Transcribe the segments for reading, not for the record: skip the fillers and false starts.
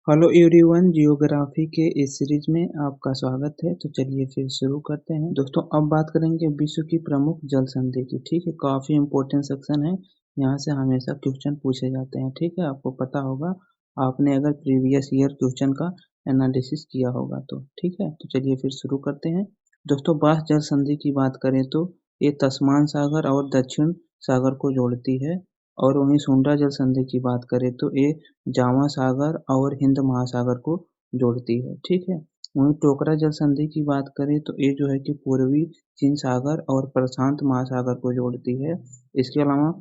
Hello everyone, geography के इस series में आपका स्वागत है। तो चलिए फिर शुरू करते हैं। दोस्तों अब बात करेंगे विश्व की प्रमुख जल संधि की। ठीक है, काफ़ी इम्पोर्टेंट सेक्शन है। यहाँ से हमेशा क्वेश्चन पूछे जाते हैं। ठीक है, आपको पता होगा, आपने अगर प्रीवियस ईयर क्वेश्चन का एनालिसिस किया होगा तो। ठीक है, तो चलिए फिर शुरू करते हैं। दोस्तों बास जल संधि की बात करें तो ये तस्मान सागर और दक्षिण सागर को जोड़ती है। और वहीं सुंडा जल संधि की बात करें तो ये जावा सागर और हिंद महासागर को जोड़ती है। ठीक है, वहीं टोकरा जल संधि की बात करें तो ये जो है कि पूर्वी चीन सागर और प्रशांत महासागर को जोड़ती है। इसके अलावा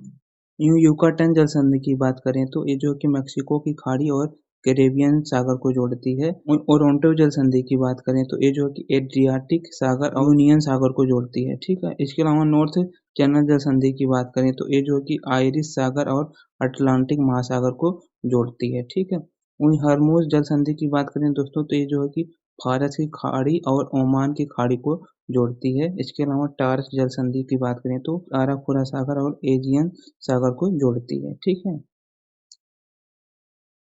युकाटन जल संधि की बात करें तो ये जो कि मेक्सिको की खाड़ी और कैरेबियन सागर को जोड़ती है। ओरोंटो जल संधि की बात करें तो ये जो कि एड्रियाटिक सागर और यूनियन सागर को जोड़ती है। ठीक है, इसके अलावा नॉर्थ चैनल जल संधि की बात करें तो ये जो कि आयरिश सागर और अटलांटिक महासागर को जोड़ती है। ठीक है, वहीं हरमुज जल संधि की बात करें दोस्तों तो ये जो है कि फारस की खाड़ी और ओमान की खाड़ी को जोड़ती है। इसके अलावा टार्स जल संधि की बात करें तो आराखुरा सागर और एजियन सागर को जोड़ती है। ठीक है,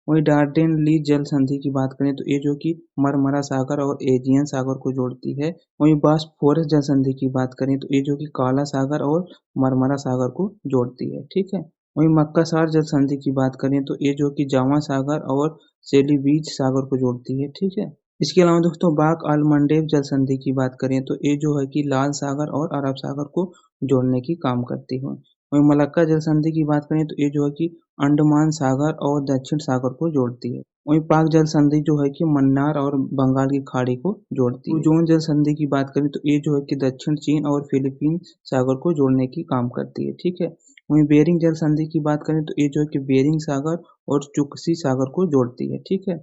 वहीं डार्डेन ली जल संधि की बात करें तो ये जो कि मरमरा सागर और एजियन सागर को जोड़ती है। वहीं बॉस्फोरस जल संधि की बात करें तो ये जो कि काला सागर और मरमरा सागर को जोड़ती है। ठीक है, वहीं मक्कासार जल संधि की बात करें तो ये जो कि जावा सागर और सेलिबीज सागर को जोड़ती है। ठीक है, इसके अलावा दोस्तों बाक आलमंडेव जल संधि की बात करें तो ये जो है कि लाल सागर और अरब सागर को जोड़ने की काम करती है। वहीं मलक्का जल संधि की बात करें तो ये जो है कि अंडमान सागर और दक्षिण सागर को जोड़ती है। वहीं पाक जल संधि जो है कि मन्नार और बंगाल की खाड़ी को जोड़ती है। लुजोन जल संधि की बात करें तो ये जो है कि दक्षिण चीन और फिलीपीन सागर को जोड़ने की काम करती है। ठीक है, वहीं बेरिंग जल संधि की बात करें तो ये जो है कि बेरिंग सागर और चुकसी सागर को जोड़ती है। ठीक है,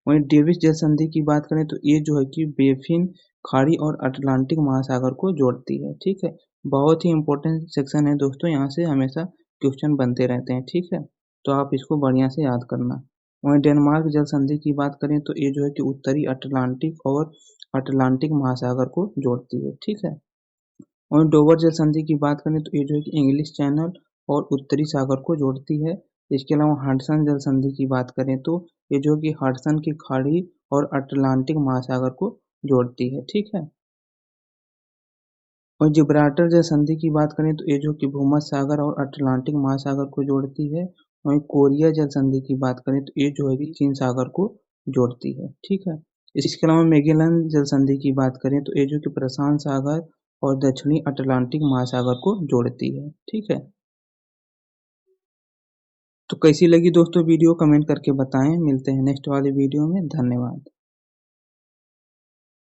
वहीं डेविस जल संधि की बात करें तो ये जो है कि बेफिन खाड़ी और अटलांटिक महासागर को जोड़ती है। ठीक है, बहुत ही इंपॉर्टेंट सेक्शन है दोस्तों, यहाँ से हमेशा क्वेश्चन बनते रहते हैं। ठीक है, तो आप इसको बढ़िया से याद करना। वहीं डेनमार्क जल संधि की बात करें तो ये जो है कि उत्तरी अटलांटिक और अटलांटिक महासागर को जोड़ती है। ठीक है, वहीं डोवर जल संधि की बात करें तो ये जो है कि इंग्लिश चैनल और उत्तरी सागर को जोड़ती है। इसके अलावा हडसन जल संधि की बात करें तो ये जो कि हडसन की खाड़ी और अटलांटिक महासागर को जोड़ती है। ठीक है, और जिब्राल्टर जल संधि की बात करें तो ये जो कि भूमध्य सागर और अटलांटिक महासागर को जोड़ती है। वहीं कोरिया जल संधि की बात करें तो ये जो है कि चीन सागर को जोड़ती है। ठीक है, इसके अलावा मैगेलन जल संधि की बात करें तो ये जो कि प्रशांत सागर और दक्षिणी अटलांटिक महासागर को जोड़ती है। ठीक है, तो कैसी लगी दोस्तों वीडियो, कमेंट करके बताएं। मिलते हैं नेक्स्ट वाली वीडियो में। धन्यवाद।